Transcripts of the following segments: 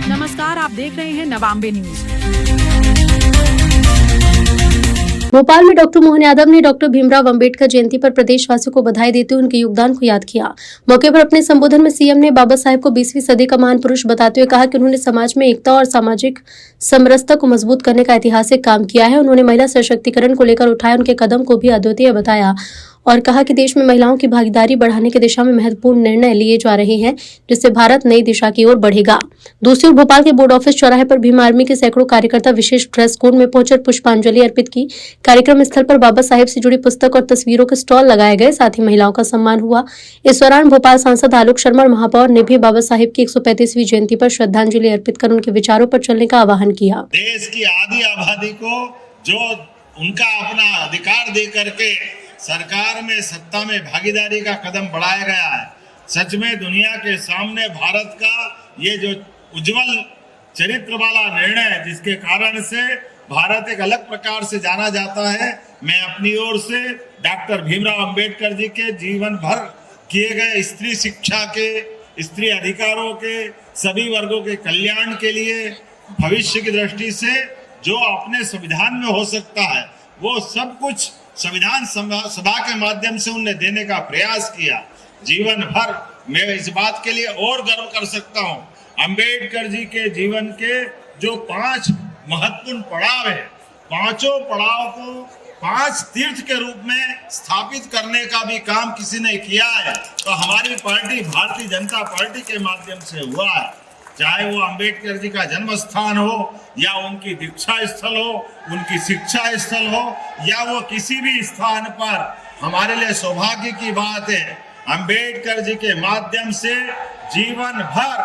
नमस्कार, आप देख रहे हैं नवांबे न्यूज। भोपाल में डॉक्टर मोहन यादव ने डॉक्टर भीमराव अंबेडकर जयंती पर प्रदेशवासियों को बधाई देते हुए उनके योगदान को याद किया। मौके पर अपने संबोधन में सीएम ने बाबा साहेब को 20वीं सदी का महान पुरुष बताते हुए कहा कि उन्होंने समाज में एकता और सामाजिक समरसता को मजबूत करने का ऐतिहासिक काम किया है। उन्होंने महिला सशक्तिकरण को लेकर उठाए उनके कदम को भी अद्वितीय बताया और कहा कि देश में महिलाओं की भागीदारी बढ़ाने की दिशा में महत्वपूर्ण निर्णय लिए जा रहे हैं, जिससे भारत नई दिशा की ओर बढ़ेगा। दूसरी ओर भोपाल के बोर्ड ऑफिस चौराहे पर भीम आर्मी के सैकड़ों कार्यकर्ता विशेष ड्रेस कोड में पहुंचकर पुष्पांजलि अर्पित की। कार्यक्रम स्थल पर बाबा साहेब से जुड़ी पुस्तक और तस्वीरों के स्टॉल लगाए गए, साथ ही महिलाओं का सम्मान हुआ। इस दौरान भोपाल सांसद आलोक शर्मा और महापौर ने भी बाबा साहेब की 135वीं जयंती पर श्रद्धांजलि अर्पित कर उनके विचारों पर चलने का आह्वान किया। देश की आधी आबादी को जो उनका अपना अधिकार दे करके सरकार में सत्ता में भागीदारी का कदम बढ़ाया गया है। सच में दुनिया के सामने भारत का ये जो उज्जवल चरित्र वाला निर्णय है, जिसके कारण से भारत एक अलग प्रकार से जाना जाता है। मैं अपनी ओर से डॉक्टर भीमराव अंबेडकर जी के जीवन भर किए गए स्त्री शिक्षा के, स्त्री अधिकारों के, सभी वर्गों के कल्याण के लिए भविष्य की दृष्टि से जो अपने संविधान में हो सकता है वो सब कुछ संविधान सभा के माध्यम से उन्हें देने का प्रयास किया। जीवन भर मैं इस बात के लिए और गर्व कर सकता हूं, अंबेडकर जी के जीवन के जो 5 महत्वपूर्ण पड़ाव है, पांचों पड़ाव को 5 तीर्थ के रूप में स्थापित करने का भी काम किसी ने किया है तो हमारी पार्टी भारतीय जनता पार्टी के माध्यम से हुआ है। चाहे वो अंबेडकर जी का जन्म स्थान हो या उनकी दीक्षा स्थल हो, उनकी शिक्षा स्थल हो या वो किसी भी स्थान पर, हमारे लिए सौभाग्य की बात है अंबेडकर जी के माध्यम से जीवन भर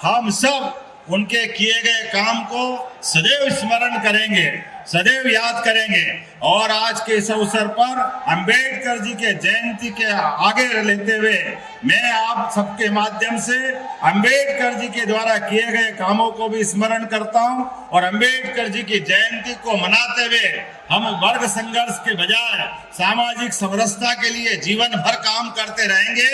हम सब उनके किए गए काम को सदैव स्मरण करेंगे, सदैव याद करेंगे। और आज के इस अवसर पर अंबेडकर जी के जयंती के आगे लेते हुए मैं आप सबके माध्यम से अंबेडकर जी के द्वारा किए गए कामों को भी स्मरण करता हूं और अंबेडकर जी की जयंती को मनाते हुए हम वर्ग संघर्ष के बजाय सामाजिक समरसता के लिए जीवन भर काम करते रहेंगे।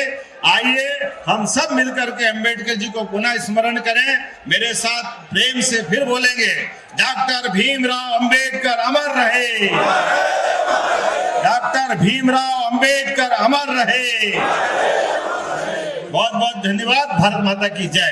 आइए हम सब मिलकर के अंबेडकर जी को पुनः स्मरण करें। मेरे साथ प्रेम से फिर बोलेंगे, डॉक्टर भीमराव अंबेडकर अमर रहे, डॉक्टर भीमराव अंबेडकर अमर रहे। बहुत बहुत धन्यवाद। भारत माता की जय।